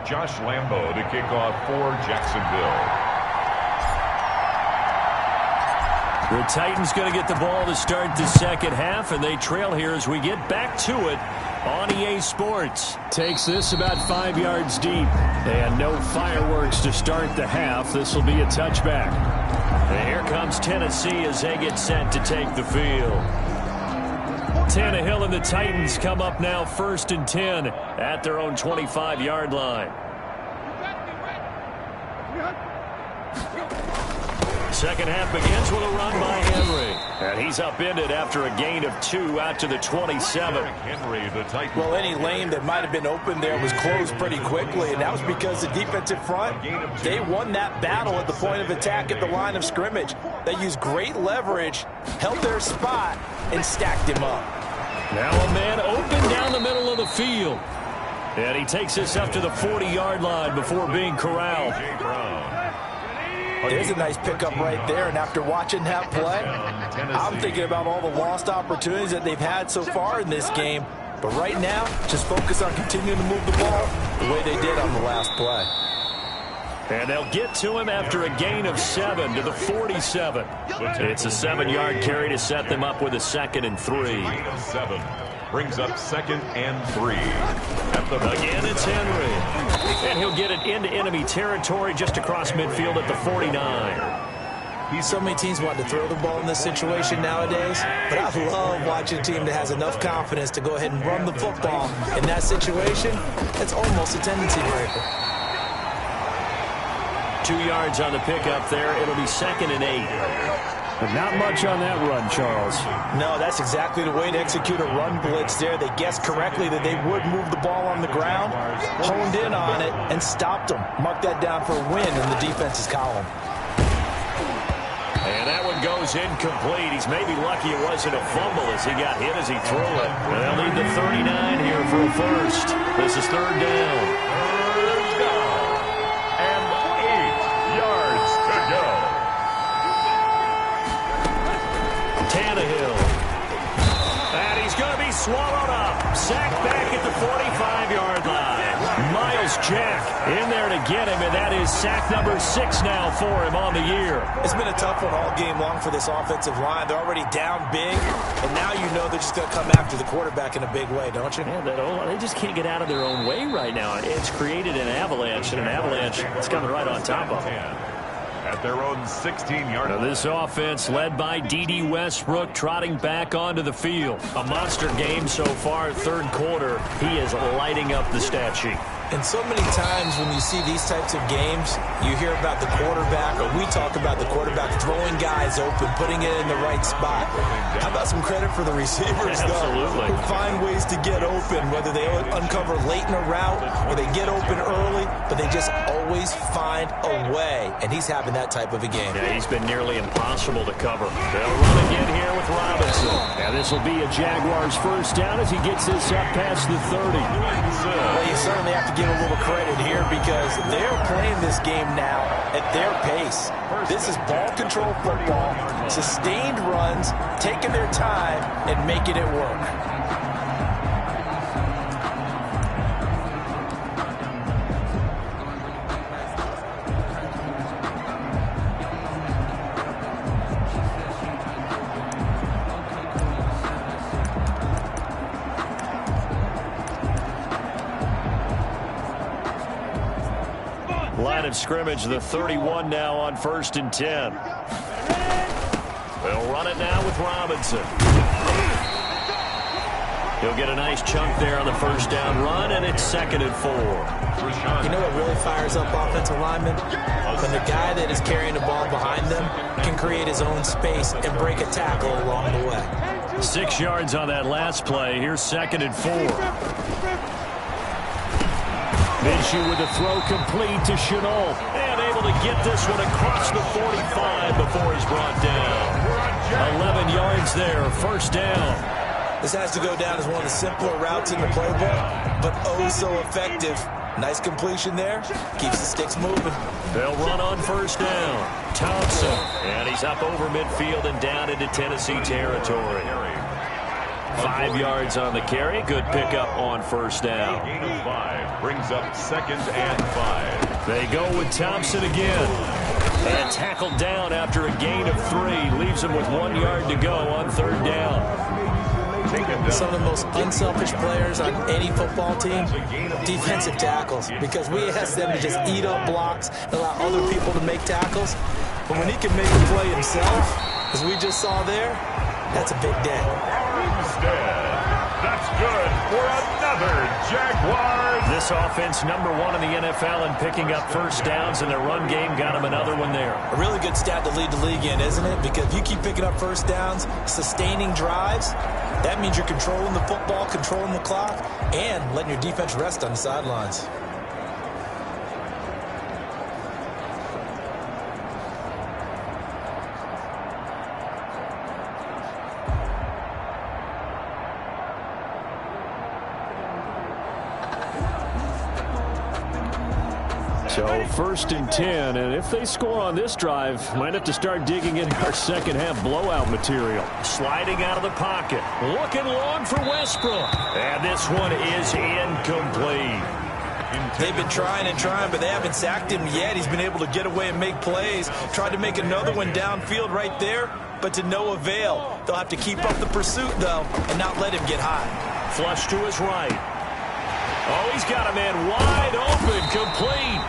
Josh Lambo to kick off for Jacksonville. The Titans going to get the ball to start the second half, and they trail here as we get back to it on EA Sports. Takes this about 5 yards deep, and no fireworks to start the half. This will be a touchback. And here comes Tennessee as they get set to take the field. Tannehill and the Titans come up now 1st and 10 at their own 25-yard line. Second half begins with a run by Henry. And he's upended after a gain of 2 out to the 27. Henry, the Titans. Well, any lane that might have been open there was closed pretty quickly, and that was because the defensive front, they won that battle at the point of attack at the line of scrimmage. They used great leverage, held their spot, and stacked him up. Now a man open down the middle of the field. And he takes this up to the 40-yard line before being corralled. There's a nice pickup right there, and after watching that play, I'm thinking about all the lost opportunities that they've had so far in this game. But right now, just focus on continuing to move the ball the way they did on the last play. And they'll get to him after a gain of 7 to the 47. It's a 7-yard carry to set them up with a 2nd and 3. Gain of 7 brings up 2nd and 3. Again, it's Henry. And he'll get it into enemy territory just across midfield at the 49. So many teams want to throw the ball in this situation nowadays, but I love watching a team that has enough confidence to go ahead and run the football. In that situation, it's almost a tendency breaker. 2 yards on the pickup there. It'll be 2nd and 8. But not much on that run, Charles. No, that's exactly the way to execute a run blitz there. They guessed correctly that they would move the ball on the ground, honed in on it, and stopped them. Mark that down for a win in the defense's column. And that one goes incomplete. He's maybe lucky it wasn't a fumble as he got hit as he threw it. And they'll lead the 39 here for a first. This is 3rd down. Third down. And 8 yards to go. Tannehill. And he's going to be swallowed up. Sacked back at the 45-yard line. Miles Jack in there to get him, and that is sack number 6 now for him on the year. It's been a tough one all game long for this offensive line. They're already down big, and now you know they're just going to come after the quarterback in a big way, don't you? Yeah, they just can't get out of their own way right now. It's created an avalanche, and an avalanche is coming right on top of them. At their own 16-yard line. This offense led by D.D. Westbrook trotting back onto the field. A monster game so far, 3rd quarter. He is lighting up the stat sheet. And so many times when you see these types of games, you hear about the quarterback, or we talk about the quarterback throwing guys open, putting it in the right spot. How about some credit for the receivers, though? Absolutely. Who find ways to get open, whether they uncover late in a route or they get open early, but they just always find a way. And he's having that type of a game. Yeah, he's been nearly impossible to cover. They'll run again here with Robinson. Now this will be a Jaguars first down as he gets this up past the 30. Well, you certainly have to give a little credit here because they're playing this game now at their pace. This is ball control football, sustained runs, taking their time and making it work. Line of scrimmage, the 31 now on 1st and 10. They'll run it now with Robinson. He'll get a nice chunk there on the first down run, and it's 2nd and 4. You know what really fires up offensive linemen? When the guy that is carrying the ball behind them can create his own space and break a tackle along the way. 6 yards on that last play. Here's 2nd and 4. Minshew with a throw complete to Shenault. And able to get this one across the 45 before he's brought down. 11 yards there, 1st down. This has to go down as one of the simpler routes in the playbook, but oh so effective. Nice completion there. Keeps the sticks moving. They'll run on 1st down. Thompson. And he's up over midfield and down into Tennessee territory. 5 yards on the carry. Good pickup on first down. Gain of 5 brings up 2nd and 5. They go with Thompson again. And tackled down after a gain of 3. Leaves him with 1 yard to go on 3rd down. Some of the most unselfish players on any football team, defensive tackles, because we ask them to just eat up blocks and allow other people to make tackles. But when he can make a play himself, as we just saw there, that's a big day. That's good for another Jaguars. This offense number 1 in the NFL in picking up first downs, and their run game got him another one there. A really good stat to lead the league in, isn't it? Because if you keep picking up first downs, sustaining drives, that means you're controlling the football, controlling the clock, and letting your defense rest on the sidelines. So 1st and 10, and if they score on this drive, might have to start digging into our second half blowout material. Sliding out of the pocket, looking long for Westbrook, and this one is incomplete. They've been trying and trying, but they haven't sacked him yet. He's been able to get away and make plays. Tried to make another one downfield right there, but to no avail. They'll have to keep up the pursuit, though, and not let him get high. Flush to his right. Oh, he's got a man wide open, complete.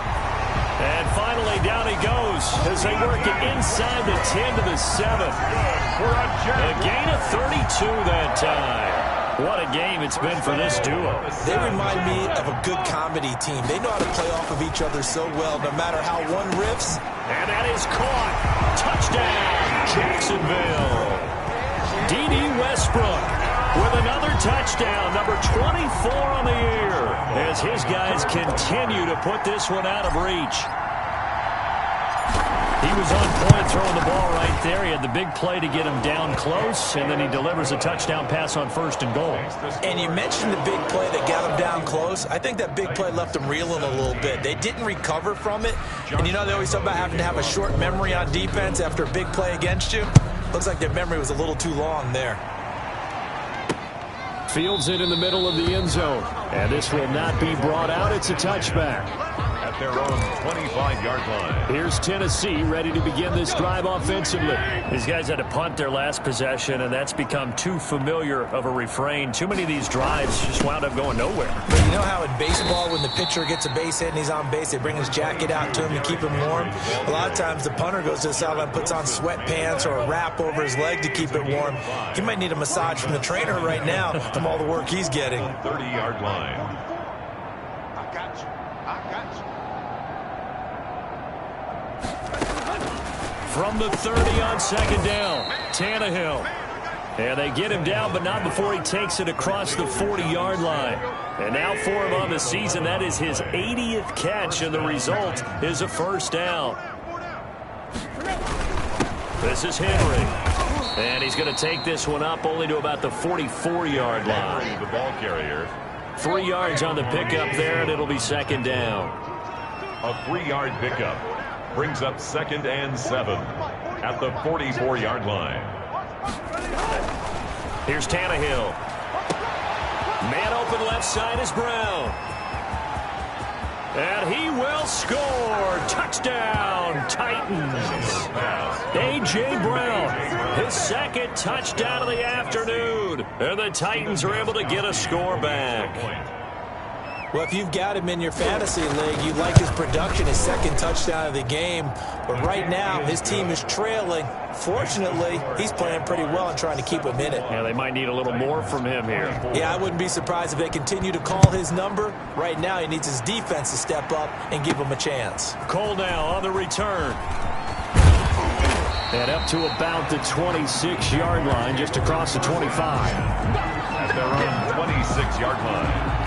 And finally, down he goes as they work it inside the 10 to the 7. A gain of 32 that time. What a game it's been for this duo. They remind me of a good comedy team. They know how to play off of each other so well, no matter how one riffs. And that is caught. Touchdown, Jacksonville. D.D. Westbrook with another touchdown, number 24 on the year, as his guys continue to put this one out of reach. He was on point throwing the ball right there. He had the big play to get him down close, and then he delivers a touchdown pass on 1st and goal. And you mentioned the big play that got him down close. I think that big play left him reeling a little bit. They didn't recover from it. And you know they always talk about having to have a short memory on defense after a big play against you. Looks like their memory was a little too long there. Fields it in the middle of the end zone. And this will not be brought out. It's a touchback. At their own 25-yard line. Here's Tennessee ready to begin this drive offensively. These guys had to punt their last possession, and that's become too familiar of a refrain. Too many of these drives just wound up going nowhere. But you know how in baseball, when the pitcher gets a base hit and he's on base, they bring his jacket out to him to keep him warm? A lot of times the punter goes to the sideline, puts on sweatpants or a wrap over his leg to keep it warm. He might need a massage from the trainer right now from all the work he's getting. 30-yard line. From the 30 on 2nd down, Tannehill. And they get him down, but not before he takes it across the 40-yard line. And now for him on the season, that is his 80th catch, and the result is a first down. This is Henry. And he's going to take this one up only to about the 44-yard line. The ball carrier. 3 yards on the pickup there, and it'll be 2nd down. A 3-yard pickup brings up 2nd and 7 at the 44-yard line. Here's Tannehill. Man open left side is Brown. And he will score. Touchdown, Titans. A.J. Brown, his 2nd touchdown of the afternoon. And the Titans are able to get a score back. Well, if you've got him in your fantasy league, you like his production, his 2nd touchdown of the game. But right now, his team is trailing. Fortunately, he's playing pretty well and trying to keep him in it. Yeah, they might need a little more from him here. Yeah, I wouldn't be surprised if they continue to call his number. Right now, he needs his defense to step up and give him a chance. Cole now on the return. And up to about the 26-yard line, just across the 25. At their own 26-yard line.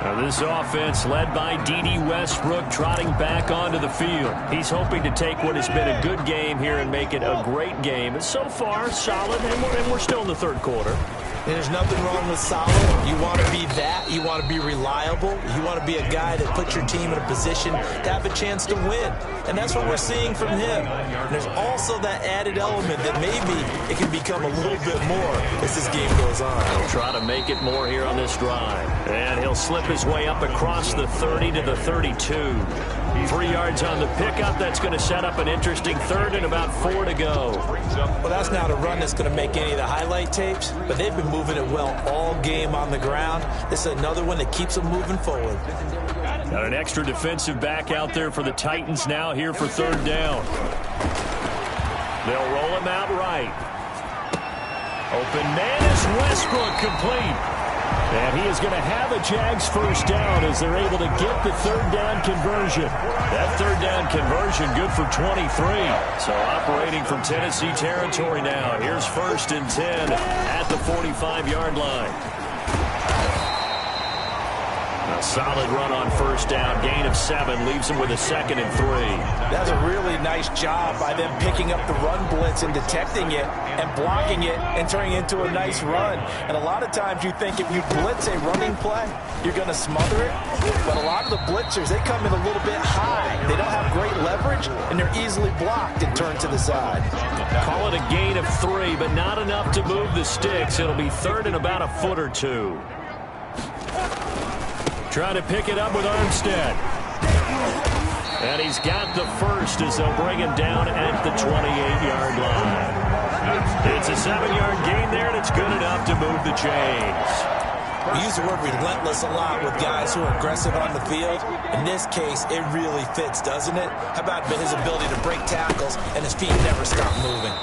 Now this offense led by D.D. Westbrook trotting back onto the field. He's hoping to take what has been a good game here and make it a great game. And so far, solid, and we're still in the 3rd quarter. And there's nothing wrong with solid. You want to be that. You want to be reliable. You want to be a guy that puts your team in a position to have a chance to win. And that's what we're seeing from him. And there's also that added element that maybe it can become a little bit more as this game goes on. He'll try to make it more here on this drive. And he'll slip his way up across the 30 to the 32. 3 yards on the pickup. That's going to set up an interesting third and about 4 to go. Well, that's not a run that's going to make any of the highlight tapes, but they've been moving it well all game on the ground. This is another one that keeps them moving forward. Got an extra defensive back out there for the Titans now here for third down. They'll roll him out right. Open man is Westbrook, complete. And he is going to have a Jags first down as they're able to get the third down conversion. That third down conversion good for 23. So operating from Tennessee territory now. Here's 1st and 10 at the 45-yard line. A solid run on first down. Gain of 7 leaves him with a 2nd and 3. That's a really nice job by them picking up the run blitz and detecting it and blocking it and turning it into a nice run. And a lot of times you think if you blitz a running play, you're going to smother it. But a lot of the blitzers, they come in a little bit high. They don't have great leverage, and they're easily blocked and turned to the side. Call it a gain of 3, but not enough to move the sticks. It'll be third and about a foot or 2. Trying to pick it up with Armstead. And he's got the first as they'll bring him down at the 28-yard line. It's a 7-yard gain there, and it's good enough to move the chains. We use the word relentless a lot with guys who are aggressive on the field. In this case, it really fits, doesn't it? How about his ability to break tackles and his feet never stop moving?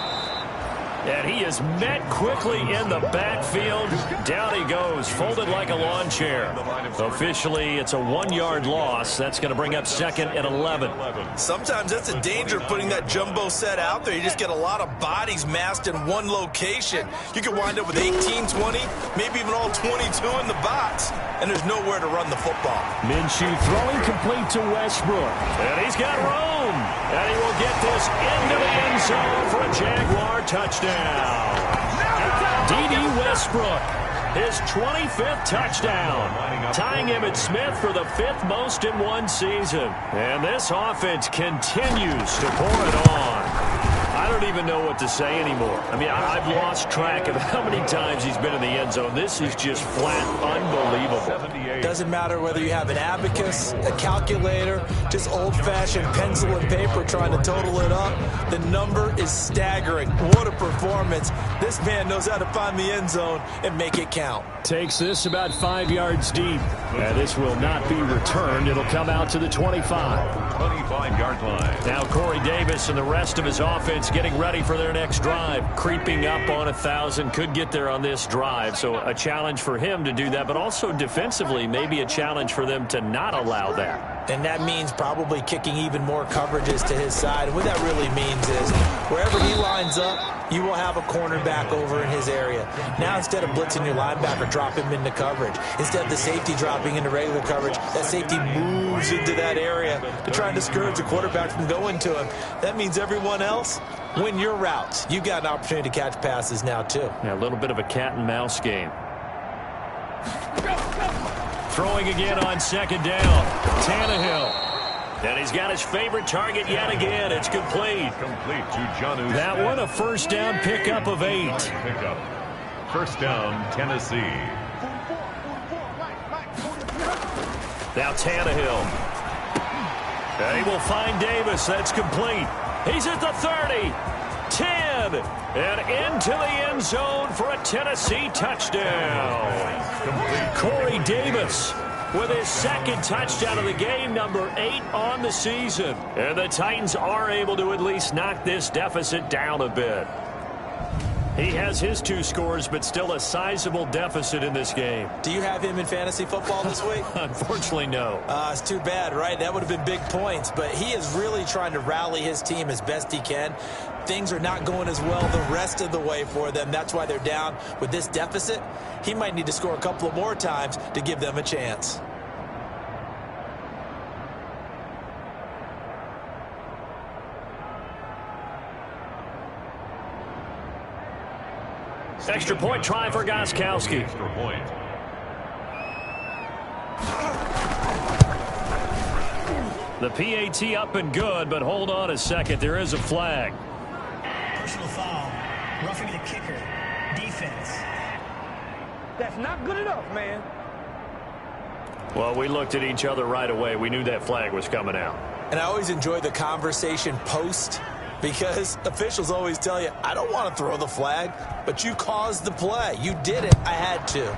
And he is met quickly in the backfield. Down he goes, folded like a lawn chair. Officially, it's a 1-yard loss. That's going to bring up 2nd and 11. Sometimes that's a danger putting that jumbo set out there. You just get a lot of bodies massed in one location. You could wind up with 18, 20, maybe even all 22 in the box. And there's nowhere to run the football. Minshew throwing complete to Westbrook. And he's got room. And he will get this into the end zone for a Jaguar touchdown. D.D. Westbrook, his 25th touchdown, tying him at Smith for the 5th most in one season. And this offense continues to pour it on. I don't even know what to say anymore. I mean, I've lost track of how many times he's been in the end zone. This is just flat unbelievable. Doesn't matter whether you have an abacus, a calculator, just old-fashioned pencil and paper trying to total it up. The number is staggering. What a performance. This man knows how to find the end zone and make it count. Takes this about 5 yards deep. And this will not be returned. It'll come out to the 25. 25-yard line. Now Corey Davis and the rest of his offense getting ready for their next drive. Creeping up on 1,000. Could get there on this drive. So a challenge for him to do that. But also defensively, maybe a challenge for them to not allow that. And that means probably kicking even more coverages to his side. And what that really means is wherever he lines up, you will have a cornerback over in his area. Now instead of blitzing your linebacker, drop him into coverage. Instead of the safety dropping into regular coverage, that safety moves into that area to try and discourage the quarterback from going to him. That means everyone else, win your routes. You got an opportunity to catch passes now too. Yeah, a little bit of a cat and mouse game. Throwing again on 2nd down. Tannehill. And he's got his favorite target yet again. It's complete. Complete to Jonnu. That one a first down pickup of 8. Pickup. First down, Tennessee. Now Tannehill. And he will find Davis. That's complete. He's at the 30. 10. And into the end zone for a Tennessee touchdown. Corey Davis with his 2nd touchdown of the game, number 8 on the season. And the Titans are able to at least knock this deficit down a bit. He has his 2 scores, but still a sizable deficit in this game. Do you have him in fantasy football this week? Unfortunately, no. It's too bad, right? That would have been big points, but he is really trying to rally his team as best he can. Things are not going as well the rest of the way for them. That's why they're down with this deficit. He might need to score a couple of more times to give them a chance. Extra point try for Gostkowski. Extra point. The PAT up and good, but hold on a second. There is a flag. Personal foul. Roughing the kicker. Defense. That's not good enough, man. Well, we looked at each other right away. We knew that flag was coming out. And I always enjoy the conversation post, because officials always tell you, I don't want to throw the flag, but you caused the play. You did it. I had to.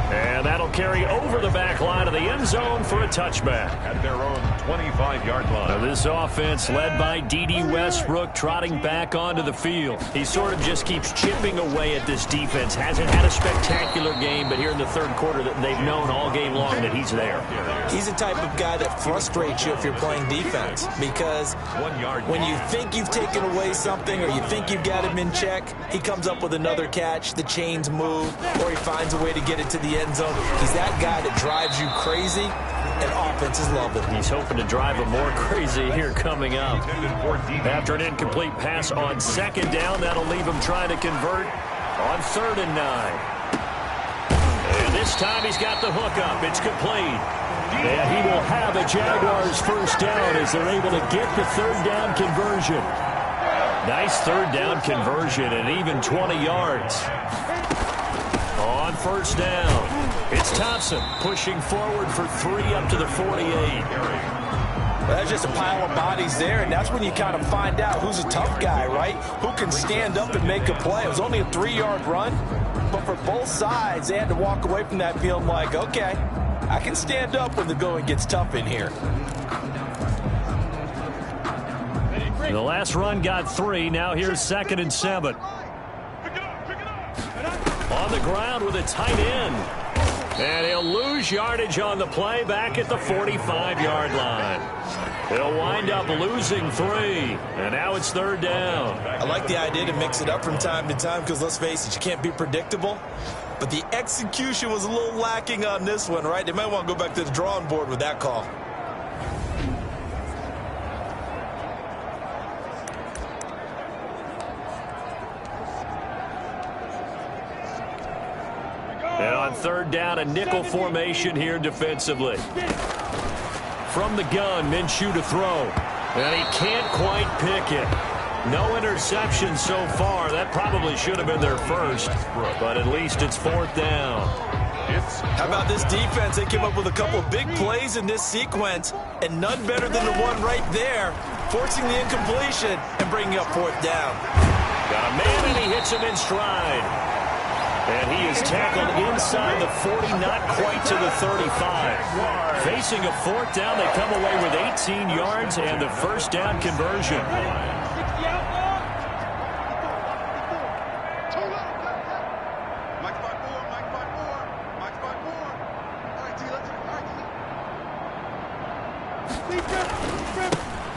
And that'll carry over the back line of the end zone for a touchback. At their own 25-yard line. Now this offense led by D.D. Westbrook trotting back onto the field. He sort of just keeps chipping away at this defense. Hasn't had a spectacular game, but here in the third quarter that they've known all game long that he's there. He's the type of guy that frustrates you if you're playing defense, because when you think you've taken away something or you think you've got him in check, he comes up with another catch, the chains move, or he finds a way to get it to the end zone. He's that guy that drives you crazy, and offenses love it. He's hoping to drive him more crazy here coming up. After an incomplete pass on second down, that'll leave him trying to convert on 3rd and 9. And this time he's got the hook up. It's complete. And he will have a Jaguars first down as they're able to get the 3rd down conversion. Nice 3rd down conversion and even 20 yards. On 1st down, it's Thompson pushing forward for 3 up to the 48. That's just a pile of bodies there, and that's when you kind of find out who's a tough guy, right? Who can stand up and make a play. It was only a 3-yard run, but for both sides, they had to walk away from that feeling like, okay, I can stand up when the going gets tough in here. The last run got 3. Now here's 2nd and 7. On the ground with a tight end. And he'll lose yardage on the play back at the 45-yard line. He'll wind up losing 3. And now it's 3rd down. I like the idea to mix it up from time to time because, let's face it, you can't be predictable. But the execution was a little lacking on this one, right? They might want to go back to the drawing board with that call. And on 3rd down, a nickel formation here defensively. From the gun, Minshew to throw. And he can't quite pick it. No interception so far. That probably should have been their first. But at least it's 4th down. How about this defense? They came up with a couple of big plays in this sequence, and none better than the one right there, forcing the incompletion and bringing up 4th down. Got a man, and he hits him in stride. And he is tackled inside the 40, not quite to the 35. Facing a 4th down, they come away with 18 yards and the 1st down conversion.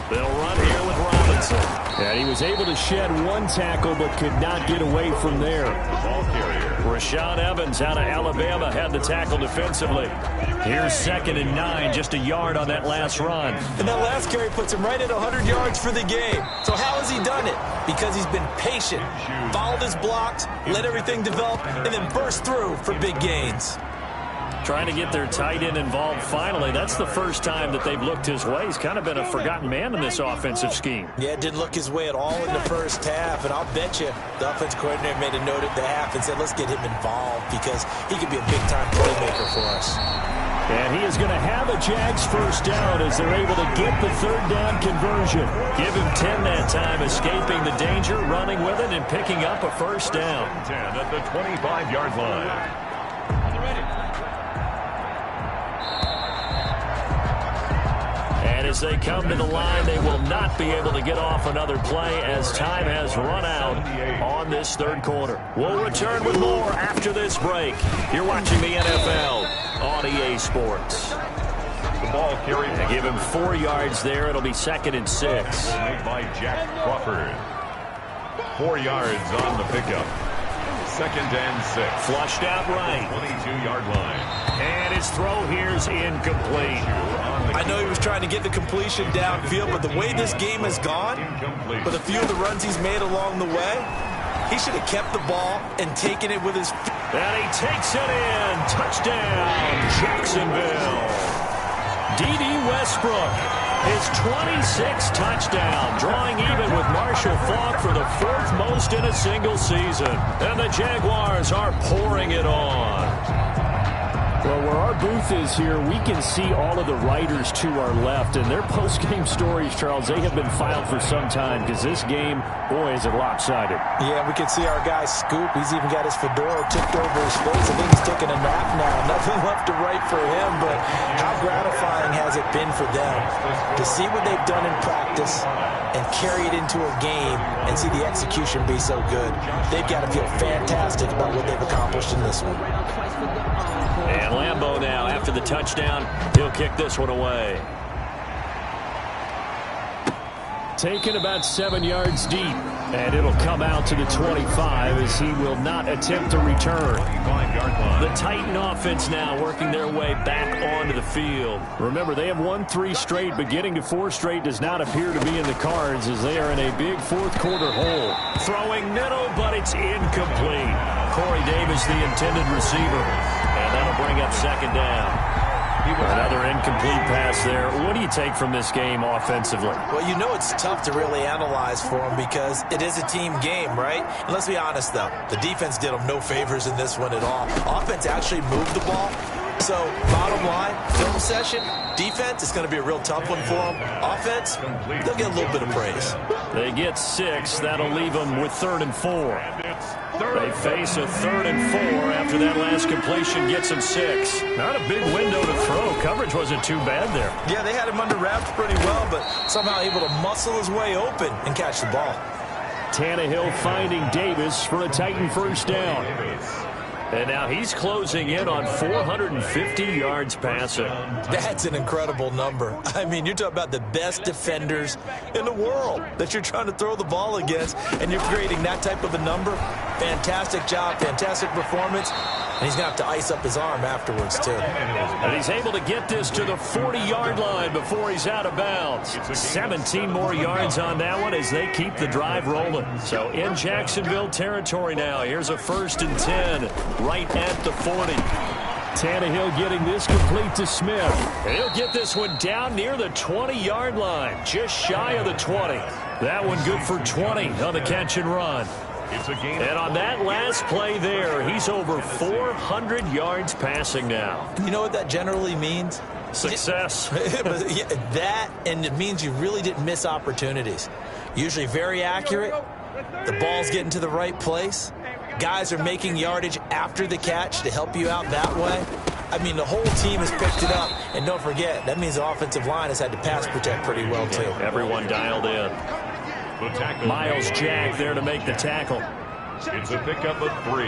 They'll run here with Robinson. And he was able to shed 1 tackle but could not get away from there. Ball carrier. Rashaan Evans out of Alabama had the tackle defensively. Here's 2nd and 9, just a yard on that last run. And that last carry puts him right at 100 yards for the game. So how has he done it? Because he's been patient, followed his blocks, let everything develop, and then burst through for big gains. Trying to get their tight end involved finally. That's the first time that they've looked his way. He's kind of been a forgotten man in this offensive scheme. Yeah, didn't look his way at all in the first half, and I'll bet you the offense coordinator made a note at the half and said, let's get him involved because he could be a big-time playmaker for us. And he is going to have a Jags first down as they're able to get the 3rd down conversion. Give him 10 that time, escaping the danger, running with it, and picking up a 1st down. 10 at the 25-yard line. And as they come to the line, they will not be able to get off another play as time has run out on this 3rd quarter. We'll return with more after this break. You're watching the NFL on EA Sports. The ball carried. They give him 4 yards there. It'll be 2nd and 6. Made by Jack Crawford. 4 yards on the pickup. second and 6. Flushed out right. 22-yard line. And his throw here's incomplete. I know he was trying to get the completion downfield, but the way this game has gone, with a few of the runs he's made along the way, he should have kept the ball and taken it with his feet. And he takes it in. Touchdown, Jacksonville. D.D. Westbrook, his 26th touchdown, drawing even with Marshall Faulk for the 4th most in a single season. And the Jaguars are pouring it on. Well, where our booth is here, we can see all of the writers to our left. And their post-game stories, Charles, they have been filed for some time because this game, boy, is it lopsided. Yeah, we can see our guy Scoop. He's even got his fedora tipped over his face. I think he's taking a nap now. Nothing left to write for him, but how gratifying has it been for them to see what they've done in practice and carry it into a game and see the execution be so good. They've got to feel fantastic about what they've accomplished in this one. And Lambeau now, after the touchdown, he'll kick this one away. Taken about 7 yards deep, and it'll come out to the 25 as he will not attempt to return. The Titan offense now working their way back onto the field. Remember, they have won 3 straight, but getting to 4 straight does not appear to be in the cards as they are in a big fourth-quarter hole. Throwing middle, but it's incomplete. Corey Davis, the intended receiver, and that'll bring up second down. Another incomplete pass there. What do you take from this game offensively? Well, you know it's tough to really analyze for them because it is a team game, right? And let's be honest, though. The defense did them no favors in this one at all. Offense actually moved the ball. So, bottom line, film session, defense is going to be a real tough one for them. Offense, they'll get a little bit of praise. They get 6. That'll leave them with 3rd and 4. They face a 3rd and 4 after that last completion gets them 6. Not a big window to throw. Coverage wasn't too bad there. Yeah, they had him under wraps pretty well, but somehow able to muscle his way open and catch the ball. Tannehill finding Davis for a Titan first down. And now he's closing in on 450 yards passing. That's an incredible number. I mean, you're talking about the best defenders in the world that you're trying to throw the ball against, and you're creating that type of a number. Fantastic job, fantastic performance. And he's going to have to ice up his arm afterwards, too. And he's able to get this to the 40-yard line before he's out of bounds. 17 more yards on that one as they keep the drive rolling. So in Jacksonville territory now. Here's a 1st and 10 right at the 40. Tannehill getting this complete to Smith. And he'll get this one down near the 20-yard line, just shy of the 20. That one good for 20 on the catch and run. And on that last play there, he's over 400 yards passing now. You know what that generally means? Success. Yeah, that, and it means you really didn't miss opportunities. Usually very accurate. The ball's getting to the right place. Guys are making yardage after the catch to help you out that way. I mean, the whole team has picked it up. And don't forget, that means the offensive line has had to pass protect pretty well, too. Everyone dialed in. Miles Jack there to make the tackle. It's a pickup of 3.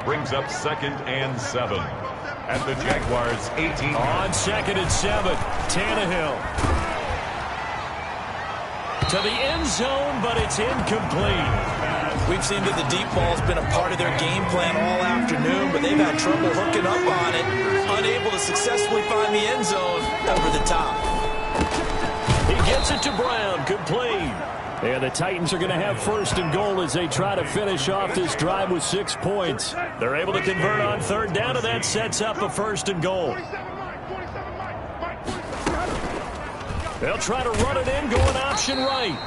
Brings up 2nd and 7. At the Jaguars' 18. On 2nd and 7, Tannehill. To the end zone, but it's incomplete. We've seen that the deep ball's been a part of their game plan all afternoon, but they've had trouble hooking up on it, unable to successfully find the end zone over the top. He gets it to Brown, complete. And the Titans are going to have 1st and goal as they try to finish off this drive with 6 points. They're able to convert on 3rd down, and that sets up a 1st and goal. They'll try to run it in, going option right.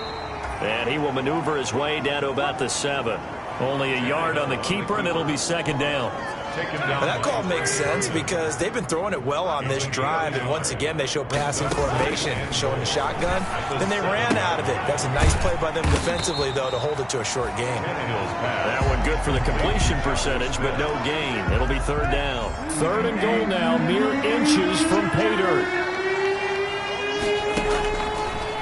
And he will maneuver his way down to about the 7. Only a yard on the keeper, and it'll be 2nd down. Now that call makes sense because they've been throwing it well on this drive, and once again they show passing formation, showing the shotgun. Then they ran out of it. That's a nice play by them defensively, though, to hold it to a short game. That one good for the completion percentage, but no gain. It'll be 3rd down. 3rd and goal now, mere inches from pay dirt.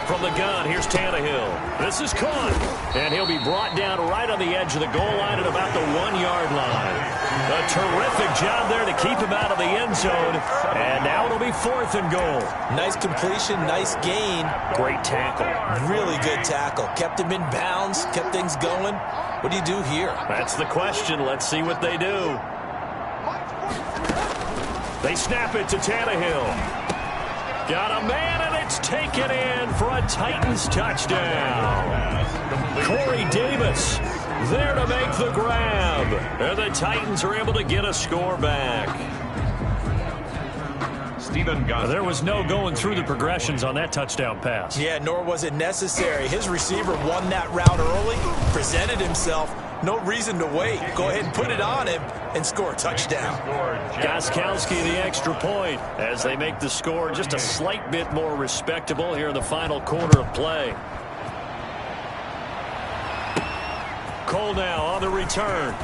From the gun, here's Tannehill. This is caught. And he'll be brought down right on the edge of the goal line at about the 1-yard line. A terrific job there to keep him out of the end zone. And now it'll be 4th and goal. Nice completion, nice gain. Great tackle. Really good tackle. Kept him in bounds, kept things going. What do you do here? That's the question. Let's see what they do. They snap it to Tannehill. Got a man, and it's taken in for a Titans touchdown. Corey Davis there to make the grab. And the Titans are able to get a score back. There was no going through the progressions on that touchdown pass. Yeah, nor was it necessary. His receiver won that route early, presented himself. No reason to wait. Go ahead and put it on him and score a touchdown. Gostkowski the extra point as they make the score just a slight bit more respectable here in the final quarter of play. Cole now on the return.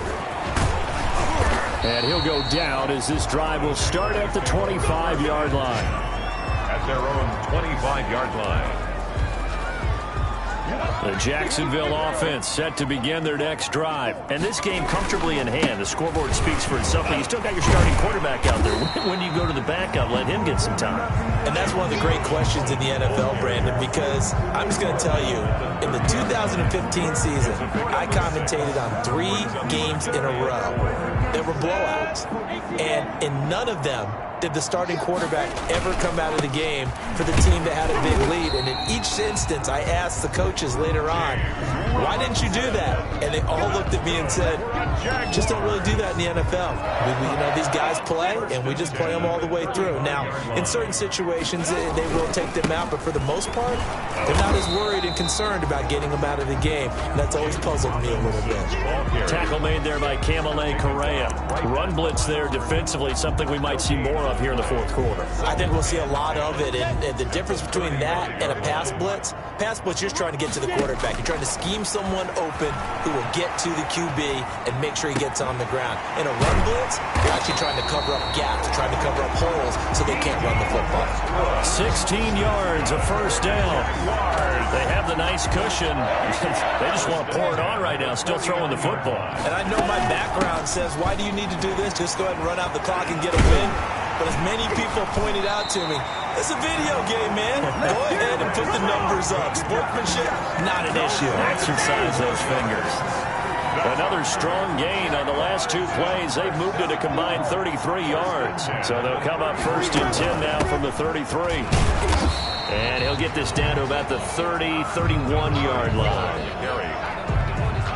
And he'll go down as this drive will start at the 25-yard line. At their own 25-yard line. The Jacksonville offense set to begin their next drive. And this game comfortably in hand. The scoreboard speaks for itself, but you still got your starting quarterback out there. When do you go to the backup? Let him get some time. And that's one of the great questions in the NFL, Brandon, because I'm just going to tell you, in the 2015 season, I commentated on 3 games in a row that were blowouts. And in none of them did the starting quarterback ever come out of the game for the team that had a big lead. And in each instance, I asked the coaches later on, why didn't you do that? And they all looked at me and said, just don't really do that in the NFL. You know, these guys play, and we just play them all the way through. Now, in certain situations, they will take them out, but for the most part, they're not as worried and concerned about getting them out of the game. And that's always puzzled me a little bit. Tackle made there by Kamale Correa. Run blitz there defensively, something we might see more of here in the 4th quarter. I think we'll see a lot of it, and the difference between that and a pass blitz, you're trying to get to the quarterback. You're trying to scheme someone open who will get to the QB and make sure he gets on the ground. In a run blitz, you're actually trying to cover up gaps, trying to cover up holes so they can't run the football. 16 yards, a first down. They have the nice cushion. They just want to pour it on right now, still throwing the football. And I know my background says, why do you need to do this? Just go ahead and run out the clock and get a win. But as many people pointed out to me, it's a video game, man. Go ahead and put the numbers up. Sportsmanship, not an issue. Exercise those fingers. Another strong gain on the last 2 plays. They've moved it a combined 33 yards. So they'll come up 1st and 10 now from the 33. And he'll get this down to about the 31-yard line.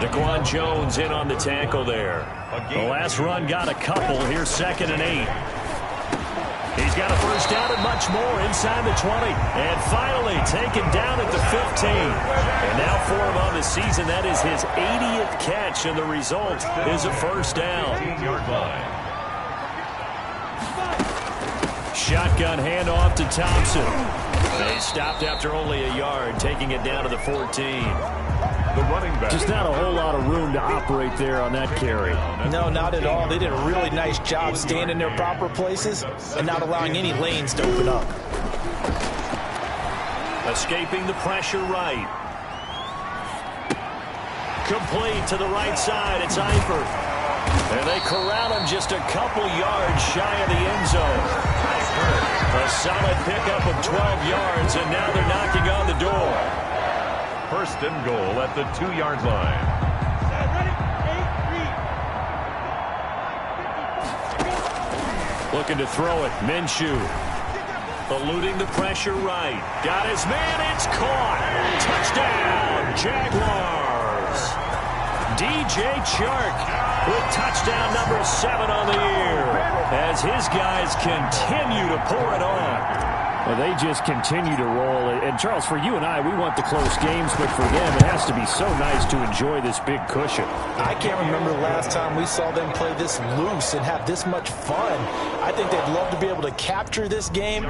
Daquan Jones in on the tackle there. The last run got a couple. Here's 2nd and 8. He's got a first down and much more inside the 20. And finally taken down at the 15. And now for him on the season, that is his 80th catch, and the result is a first down. Shotgun handoff to Thompson. They stopped after only a yard, taking it down to the 14. The running back. Just not a whole lot of room to operate there on that carry. No, not at all. They did a really nice job staying in their proper places and not allowing any lanes to open up. Escaping the pressure right. Complete to the right side. It's Eifert. And they corral him just a couple yards shy of the end zone. A solid pickup of 12 yards, and now they're knocking on the door. 1st and goal at the 2-yard line. Looking to throw it. Minshew. Eluding the pressure right. Got his man. It's caught. Touchdown, Jaguars. DJ Chark with touchdown number 7 on the year as his guys continue to pour it on. Well, they just continue to roll. And, Charles, for you and I, we want the close games, but for them, it has to be so nice to enjoy this big cushion. I can't remember the last time we saw them play this loose and have this much fun. I think they'd love to be able to capture this game,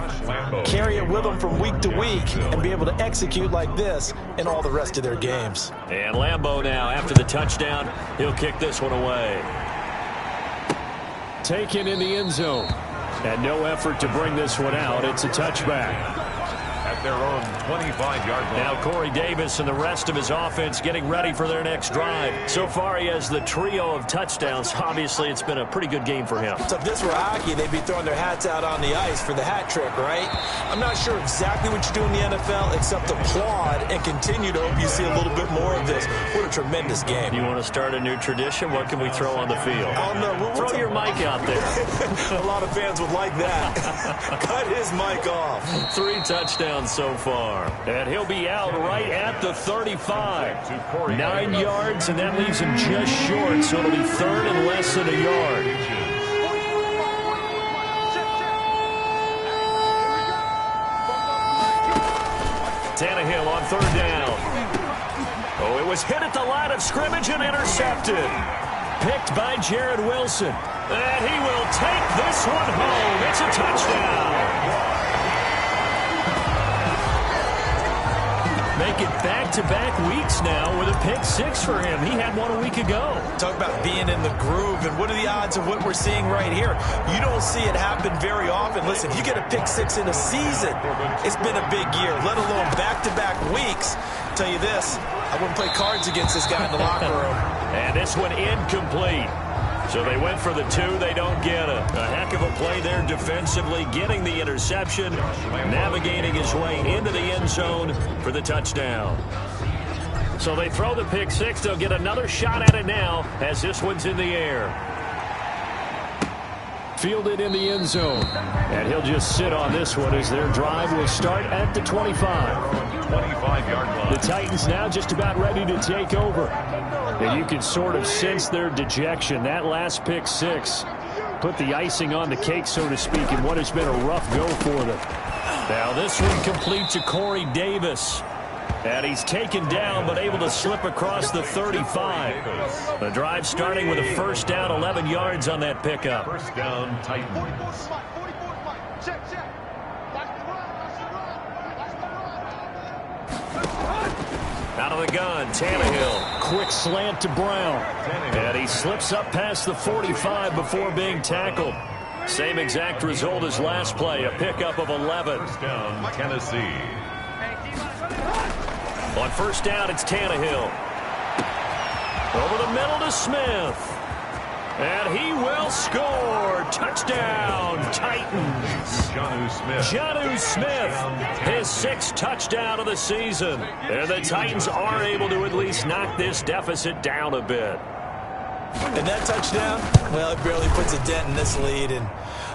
carry it with them from week to week, and be able to execute like this in all the rest of their games. And Lambeau now, after the touchdown, he'll kick this one away. Taken in the end zone. And no effort to bring this one out. It's a touchback. At at their own 25-yard line. Now Corey Davis and the rest of his offense getting ready for their next drive. So far, he has the trio of touchdowns. Obviously, it's been a pretty good game for him. So if this were hockey, they'd be throwing their hats out on the ice for the hat trick, right? I'm not sure exactly what you do in the NFL, except applaud and continue to hope you see a little bit more of this. What a tremendous game. You want to start a new tradition? What can we throw on the field? Oh, no. Throw your mic out there. A lot of fans would like that. Cut his mic off. 3 touchdowns so far. And he'll be out right at the 35. 9 yards, and that leaves him just short, so it'll be third and less than a yard. Tannehill on third down. Oh, it was hit at the line of scrimmage and intercepted. Picked by Jared Wilson. And he will take this one home. It's a touchdown. Make it back-to-back weeks now with a pick-6 for him. He had one a week ago. Talk about being in the groove, and what are the odds of what we're seeing right here? You don't see it happen very often. Listen, you get a pick-6 in a season, it's been a big year, let alone back-to-back weeks. I'll tell you this, I wouldn't play cards against this guy in the locker room. And this one incomplete. So they went for the 2. They don't get it. A heck of a play there defensively, getting the interception, navigating his way into the end zone for the touchdown. So they throw the pick-6. They'll get another shot at it now as this one's in the air. Fielded in the end zone. And he'll just sit on this one as their drive will start at the 25. 25-yard line. The Titans now just about ready to take over. And you can sort of sense their dejection. That last pick-6 put the icing on the cake, so to speak, in what has been a rough go for them. Now this one complete to Corey Davis. And he's taken down but able to slip across the 35. The drive starting with a first down, 11 yards on that pickup. First down, Titans. Out of the gun, Tannehill. Quick slant to Brown. And he slips up past the 45 before being tackled. Same exact result as last play, a pickup of 11. First down, Tennessee. On first down, it's Tannehill. Over the middle to Smith. And he will score. Touchdown, Titans. Jonnu Smith, his 6th touchdown of the season. And the Titans are able to at least knock this deficit down a bit. And that touchdown, well, it barely puts a dent in this lead. And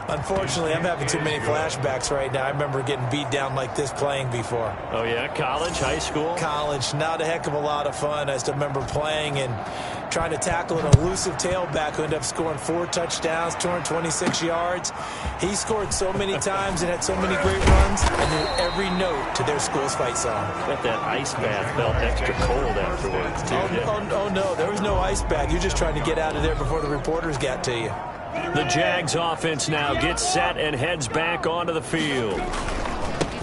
unfortunately, I'm having too many flashbacks right now. I remember getting beat down like this playing before. Oh, yeah? College, high school? College. Not a heck of a lot of fun. I still remember playing and trying to tackle an elusive tailback who ended up scoring 4 touchdowns, 226 yards. He scored so many times and had so many great runs and knew every note to their school's fight song. Bet that ice bath felt extra cold afterwards, too. Oh, no. There was no ice bag. You're just trying to get out of there before the reporters got to you. The Jags offense now gets set and heads back onto the field.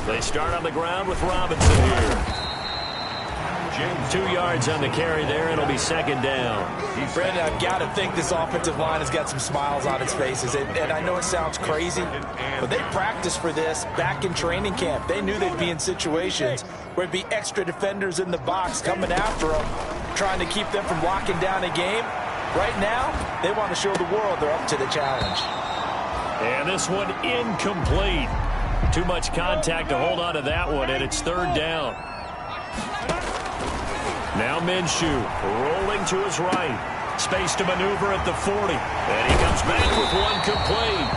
They start on the ground with Robinson here. 2 yards on the carry there. It'll be second down. Brandon, I've got to think this offensive line has got some smiles on its faces. And I know it sounds crazy, but they practiced for this back in training camp. They knew they'd be in situations where it'd be extra defenders in the box coming after them, trying to keep them from locking down a game. Right now, they want to show the world they're up to the challenge. And this one incomplete. Too much contact to hold on to that one, and it's third down. Now Minshew rolling to his right. Space to maneuver at the 40. And he comes back with one complete.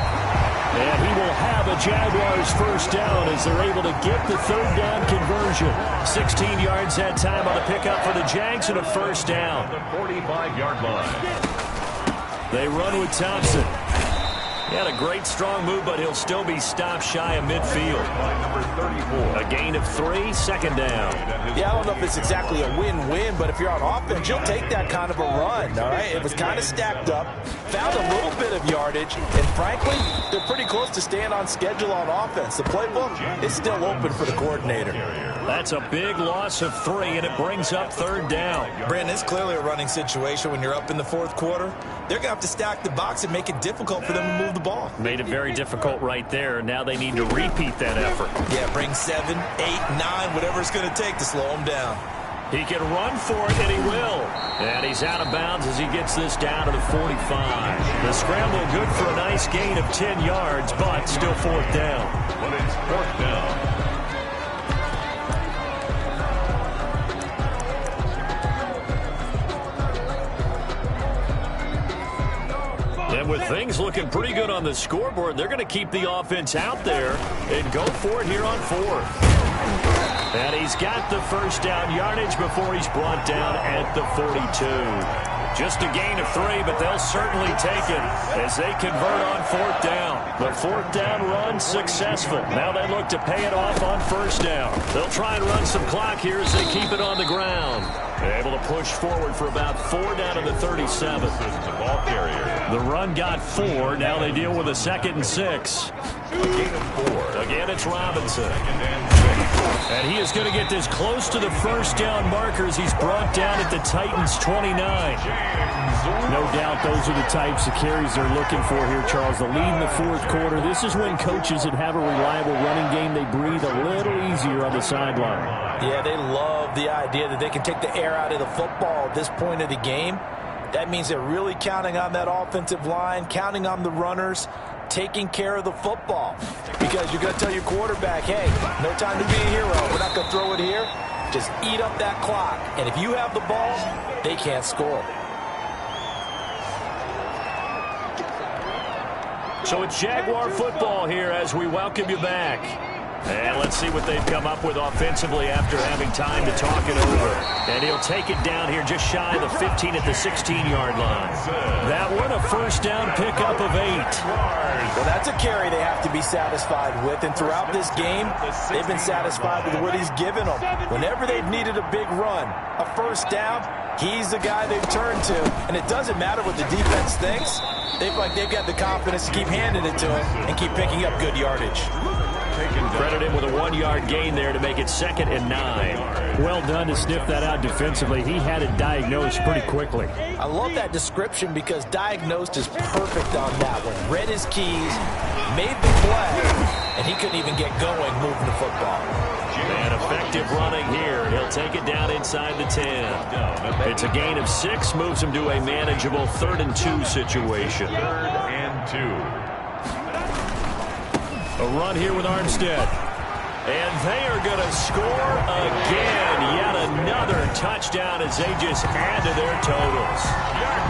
And he will have a Jaguars first down as they're able to get the third down conversion. 16 yards that time on the pickup for the Jags and a first down. The 45-yard line. They run with Thompson. He had a great strong move, but he'll still be stopped shy of midfield. Number 34. A gain of 3, second down. Yeah, I don't know if it's exactly a win-win, but if you're on offense, you'll take that kind of a run, all right? It was kind of stacked up, found a little bit of yardage, and frankly, they're pretty close to staying on schedule on offense. The playbook is still open for the coordinator. That's a big loss of 3, and it brings up third down. Brandon, it's clearly a running situation when you're up in the fourth quarter. They're going to have to stack the box and make it difficult for them to move the ball. Made it very difficult right there. Now they need to repeat that effort. Yeah, bring 7, 8, 9, whatever it's going to take to slow him down. He can run for it, and he will. And he's out of bounds as he gets this down to the 45. The scramble good for a nice gain of 10 yards, but still fourth down. But it's fourth down. And with things looking pretty good on the scoreboard, they're going to keep the offense out there and go for it here on fourth. And he's got the first down yardage before he's brought down at the 42. Just a gain of 3, but they'll certainly take it as they convert on fourth down. The fourth down run successful. Now they look to pay it off on first down. They'll try and run some clock here as they keep it on the ground. They're able to push forward for about 4 down to the 37. This is the ball carrier. The run got 4. Now they deal with a 2nd and 6. A gain of 4. Again, it's Robinson. And he is going to get this close to the first down markers. He's brought down at the Titans' 29. No doubt those are the types of carries they're looking for here, Charles. The lead in the fourth quarter. This is when coaches that have a reliable running game, they breathe a little easier on the sideline. Yeah, they love the idea that they can take the air out of the football at this point of the game. That means they're really counting on that offensive line, counting on the runners, taking care of the football. Because you're going to tell your quarterback, hey, no time to be a hero. We're not going to throw it here. Just eat up that clock. And if you have the ball, they can't score. So it's Jaguar football here as we welcome you back. And let's see what they've come up with offensively after having time to talk it over. And he'll take it down here just shy of the 15 at the 16-yard line. That one, a first down pickup of 8. Well, that's a carry they have to be satisfied with. And throughout this game, they've been satisfied with what he's given them. Whenever they've needed a big run, a first down, he's the guy they've turned to. And it doesn't matter what the defense thinks. They've got the confidence to keep handing it to him and keep picking up good yardage. Credit him with a 1-yard gain there to make it 2nd and 9. Well done to sniff that out defensively. He had it diagnosed pretty quickly. I love that description because diagnosed is perfect on that one. Read his keys, made the play, and he couldn't even get going moving the football. And effective running here. He'll take it down inside the 10. It's a gain of 6, moves him to a manageable 3rd and 2 situation. 3rd and 2. A run here with Armstead. And they are going to score again. Yet another touchdown as they just add to their totals.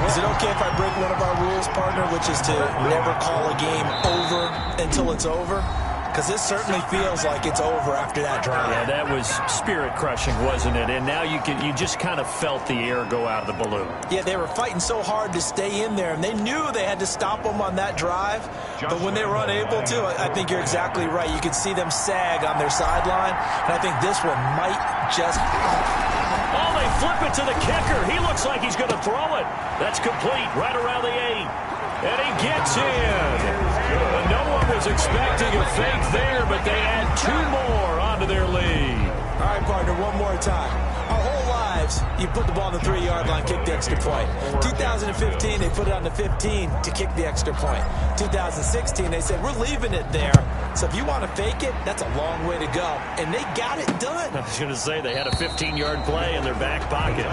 Is it okay if I break one of our rules, partner, which is to never call a game over until it's over? Because this certainly feels like it's over after that drive. Yeah, that was spirit-crushing, wasn't it? And now you just kind of felt the air go out of the balloon. Yeah, they were fighting so hard to stay in there, and they knew they had to stop them on that drive. But when they were unable to, I think you're exactly right. You could see them sag on their sideline, and I think this one might just... Oh, they flip it to the kicker. He looks like he's going to throw it. That's complete right around the 8. And he gets in. No one was expecting a fake there, but they add 2 more onto their lead. All right, partner, one more time. Our whole lives, you put the ball on the 3-yard line, kick the extra point. 2015, they put it on the 15 to kick the extra point. 2016, they said, we're leaving it there. So if you want to fake it, that's a long way to go. And they got it done. I was going to say they had a 15-yard play in their back pocket.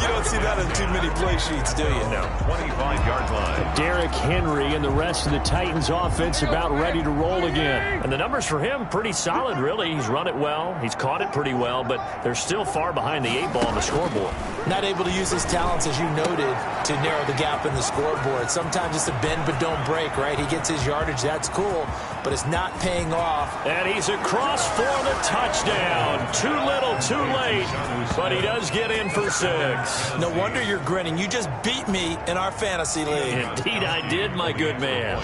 You don't see that on too many play sheets, do you? No. 25-yard line. Derrick Henry and the rest of the Titans offense about ready to roll again. And the numbers for him, pretty solid, really. He's run it well. He's caught it pretty well, but they're still far behind the 8 ball on the scoreboard. Not able to use his talents, as you noted, to narrow the gap in the scoreboard. Sometimes it's a bend but don't break, right? He gets his yardage, that's cool, but it's not paying off. And he's across for the touchdown. Too little, too late, but he does get in for 6. No wonder you're grinning. You just beat me in our fantasy league. Indeed I did, my good man.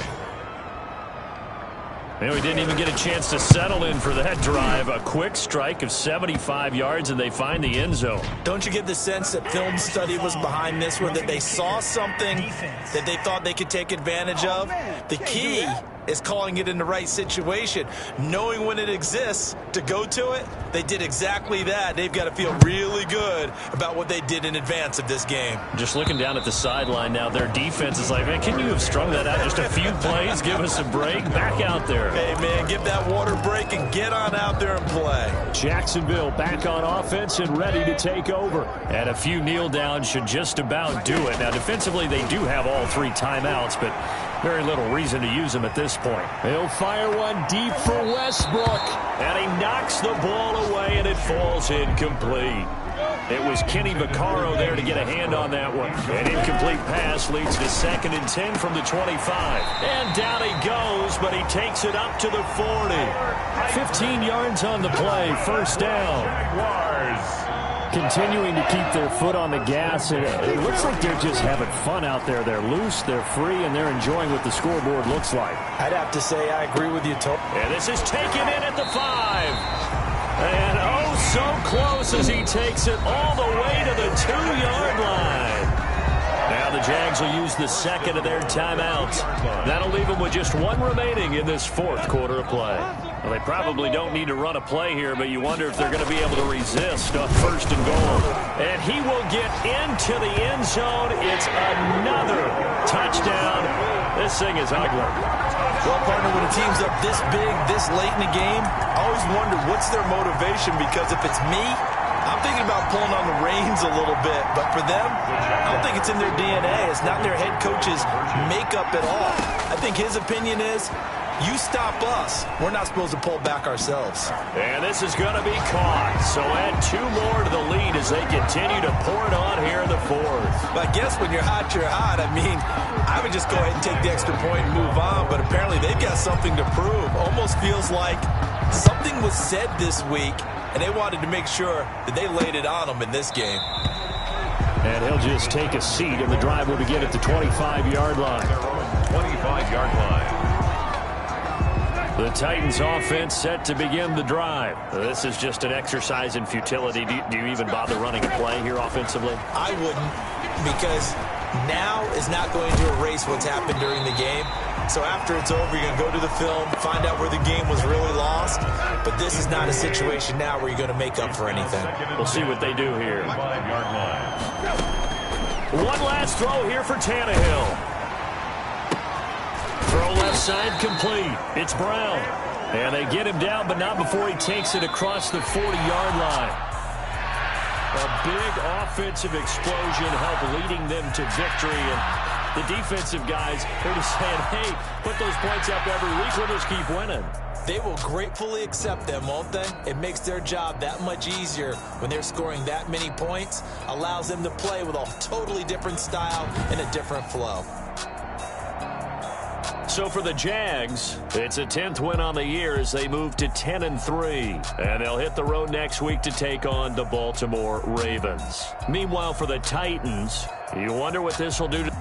And we didn't even get a chance to settle in for that drive. A quick strike of 75 yards, and they find the end zone. Don't you get the sense that film study was behind this one, that they saw something that they thought they could take advantage of? The key is calling it in the right situation. Knowing when it exists to go to it, they did exactly that. They've got to feel really good about what they did in advance of this game. Just looking down at the sideline now, their defense is like, man, can you have strung that out just a few plays? Give us a break. Back out there. Hey, man, give that water break and get on out there and play. Jacksonville back on offense and ready to take over. And a few kneel downs should just about do it. Now, defensively, they do have all 3 timeouts, but very little reason to use them at this point. He'll fire one deep for Westbrook. And he knocks the ball away, and it falls incomplete. It was Kenny Vaccaro there to get a hand on that one. An incomplete pass leads to 2nd and 10 from the 25. And down he goes, but he takes it up to the 40. 15 yards on the play, first down. Continuing to keep their foot on the gas. It looks like they're just having fun out there. They're loose, they're free, and they're enjoying what the scoreboard looks like. I'd have to say I agree with you, Tom. And this is taken in at the 5. And oh, so close as he takes it all the way to the 2-yard line. Now the Jags will use the 2nd of their timeouts. That'll leave them with just 1 remaining in this 4th quarter of play. Well, they probably don't need to run a play here, but you wonder if they're going to be able to resist on 1st and goal. And he will get into the end zone. It's another touchdown. This thing is ugly. Well, partner, when a team's up this big, this late in the game, I always wonder what's their motivation, because if it's me, I'm thinking about pulling on the reins a little bit. But for them, I don't think it's in their DNA. It's not in their head coach's makeup at all. I think his opinion is, you stop us, we're not supposed to pull back ourselves. And this is going to be caught. So add 2 more to the lead as they continue to pour it on here in the 4th. But I guess when you're hot, you're hot. I mean, I would just go ahead and take the extra point and move on. But apparently they've got something to prove. Almost feels like something was said this week, and they wanted to make sure that they laid it on them in this game. And he'll just take a seat, and the drive will begin at the 25-yard line. 25-yard line. The Titans offense set to begin the drive. This is just an exercise in futility. Do you even bother running a play here offensively? I wouldn't, because now is not going to erase what's happened during the game. So after it's over, you're going to go to the film, find out where the game was really lost. But this is not a situation now where you're going to make up for anything. We'll see what they do here. 5-yard line. One last throw here for Tannehill. Throw left side complete. It's Brown. And they get him down, but not before he takes it across the 40-yard line. A big offensive explosion helped leading them to victory. And the defensive guys are just saying, hey, put those points up every week. We'll just keep winning. They will gratefully accept them, won't they? It makes their job that much easier when they're scoring that many points. Allows them to play with a totally different style and a different flow. So for the Jags, it's a 10th win on the year as they move to 10-3. And they'll hit the road next week to take on the Baltimore Ravens. Meanwhile, for the Titans, you wonder what this will do to